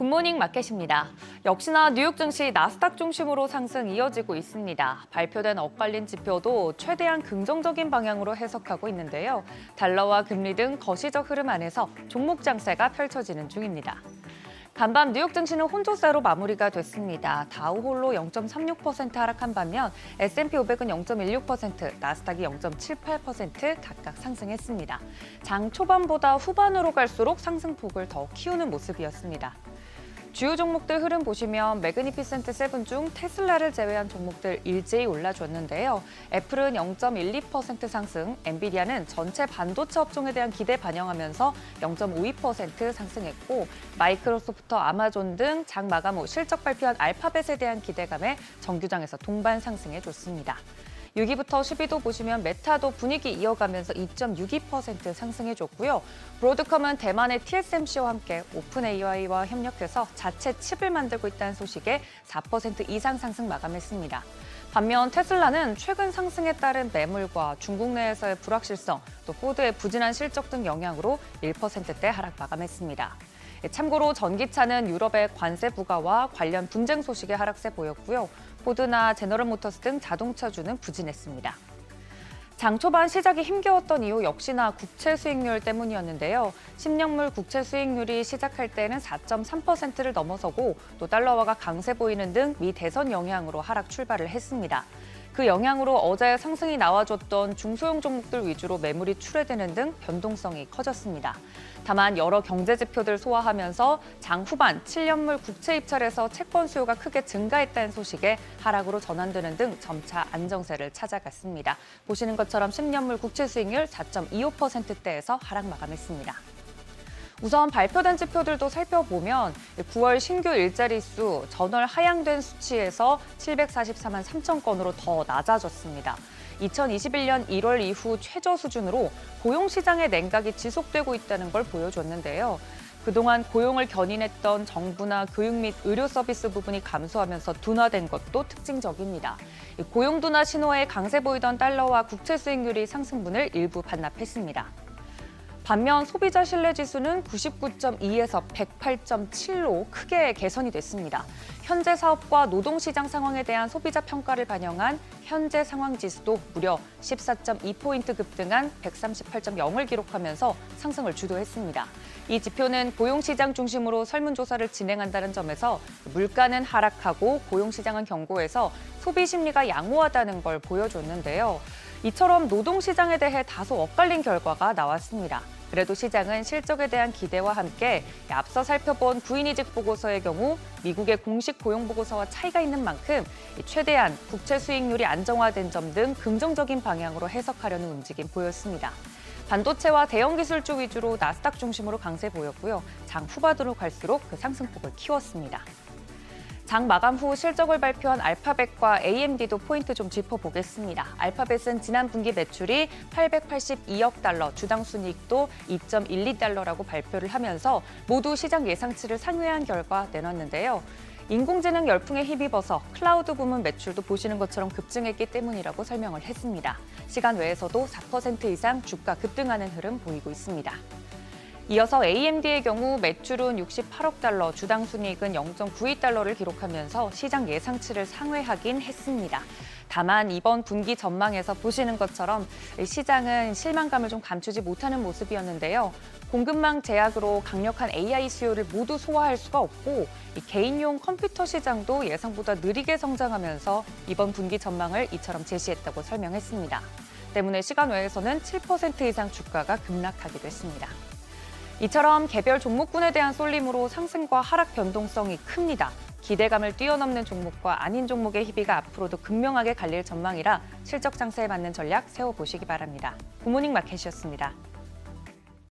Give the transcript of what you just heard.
굿모닝 마켓입니다. 역시나 뉴욕 증시 나스닥 중심으로 상승 이어지고 있습니다. 발표된 엇갈린 지표도 최대한 긍정적인 방향으로 해석하고 있는데요. 달러와 금리 등 거시적 흐름 안에서 종목 장세가 펼쳐지는 중입니다. 간밤 뉴욕 증시는 혼조세로 마무리가 됐습니다. 다우 홀로 0.36% 하락한 반면 S&P 500은 0.16%, 나스닥이 0.78% 각각 상승했습니다. 장 초반보다 후반으로 갈수록 상승폭을 더 키우는 모습이었습니다. 주요 종목들 흐름 보시면 매그니피센트 7 중 테슬라를 제외한 종목들 일제히 올라줬는데요. 애플은 0.12% 상승, 엔비디아는 전체 반도체 업종에 대한 기대 반영하면서 0.52% 상승했고 마이크로소프트, 아마존 등 장 마감 후 실적 발표한 알파벳에 대한 기대감에 정규장에서 동반 상승해줬습니다. 6위부터 10위도 보시면 메타도 분위기 이어가면서 2.62% 상승해줬고요. 브로드컴은 대만의 TSMC와 함께 오픈 AI와 협력해서 자체 칩을 만들고 있다는 소식에 4% 이상 상승 마감했습니다. 반면 테슬라는 최근 상승에 따른 매물과 중국 내에서의 불확실성, 또 포드의 부진한 실적 등 영향으로 1%대 하락 마감했습니다. 참고로 전기차는 유럽의 관세 부과와 관련 분쟁 소식에 하락세 보였고요. 포드나 제너럴모터스 등 자동차주는 부진했습니다. 장 초반 시작이 힘겨웠던 이유 역시나 국채 수익률 때문이었는데요. 10년물 국채 수익률이 시작할 때는 4.3%를 넘어서고 또 달러화가 강세 보이는 등 미 대선 영향으로 하락 출발을 했습니다. 그 영향으로 어제 상승이 나와줬던 중소형 종목들 위주로 매물이 출회되는 등 변동성이 커졌습니다. 다만 여러 경제 지표들 소화하면서 장 후반 7년물 국채 입찰에서 채권 수요가 크게 증가했다는 소식에 하락으로 전환되는 등 점차 안정세를 찾아갔습니다. 보시는 것처럼 10년물 국채 수익률 4.25%대에서 하락 마감했습니다. 우선 발표된 지표들도 살펴보면 9월 신규 일자리 수 전월 하향된 수치에서 744만 3천 건으로 더 낮아졌습니다. 2021년 1월 이후 최저 수준으로 고용시장의 냉각이 지속되고 있다는 걸 보여줬는데요. 그동안 고용을 견인했던 정부나 교육 및 의료 서비스 부분이 감소하면서 둔화된 것도 특징적입니다. 고용 둔화 신호에 강세 보이던 달러와 국채 수익률이 상승분을 일부 반납했습니다. 반면 소비자 신뢰 지수는 99.2에서 108.7로 크게 개선이 됐습니다. 현재 사업과 노동시장 상황에 대한 소비자 평가를 반영한 현재 상황 지수도 무려 14.2포인트 급등한 138.0을 기록하면서 상승을 주도했습니다. 이 지표는 고용시장 중심으로 설문조사를 진행한다는 점에서 물가는 하락하고 고용시장은 견고해서 소비 심리가 양호하다는 걸 보여줬는데요. 이처럼 노동시장에 대해 다소 엇갈린 결과가 나왔습니다. 그래도 시장은 실적에 대한 기대와 함께 앞서 살펴본 구인이직 보고서의 경우 미국의 공식 고용 보고서와 차이가 있는 만큼 최대한 국채 수익률이 안정화된 점 등 긍정적인 방향으로 해석하려는 움직임 보였습니다. 반도체와 대형 기술주 위주로 나스닥 중심으로 강세 보였고요. 장 후반으로 갈수록 그 상승폭을 키웠습니다. 장 마감 후 실적을 발표한 알파벳과 AMD도 포인트 좀 짚어보겠습니다. 알파벳은 지난 분기 매출이 882억 달러, 주당 순이익도 2.12달러라고 발표를 하면서 모두 시장 예상치를 상회한 결과 내놨는데요. 인공지능 열풍에 힘입어서 클라우드 부문 매출도 보시는 것처럼 급증했기 때문이라고 설명을 했습니다. 시간 외에서도 4% 이상 주가 급등하는 흐름 보이고 있습니다. 이어서 AMD의 경우 매출은 68억 달러, 주당 순이익은 0.92달러를 기록하면서 시장 예상치를 상회하긴 했습니다. 다만 이번 분기 전망에서 보시는 것처럼 시장은 실망감을 좀 감추지 못하는 모습이었는데요. 공급망 제약으로 강력한 AI 수요를 모두 소화할 수가 없고 개인용 컴퓨터 시장도 예상보다 느리게 성장하면서 이번 분기 전망을 이처럼 제시했다고 설명했습니다. 때문에 시간 외에서는 7% 이상 주가가 급락하기도 했습니다. 이처럼 개별 종목군에 대한 쏠림으로 상승과 하락 변동성이 큽니다. 기대감을 뛰어넘는 종목과 아닌 종목의 희비가 앞으로도 극명하게 갈릴 전망이라 실적 장세에 맞는 전략 세워보시기 바랍니다. 굿모닝 마켓이었습니다.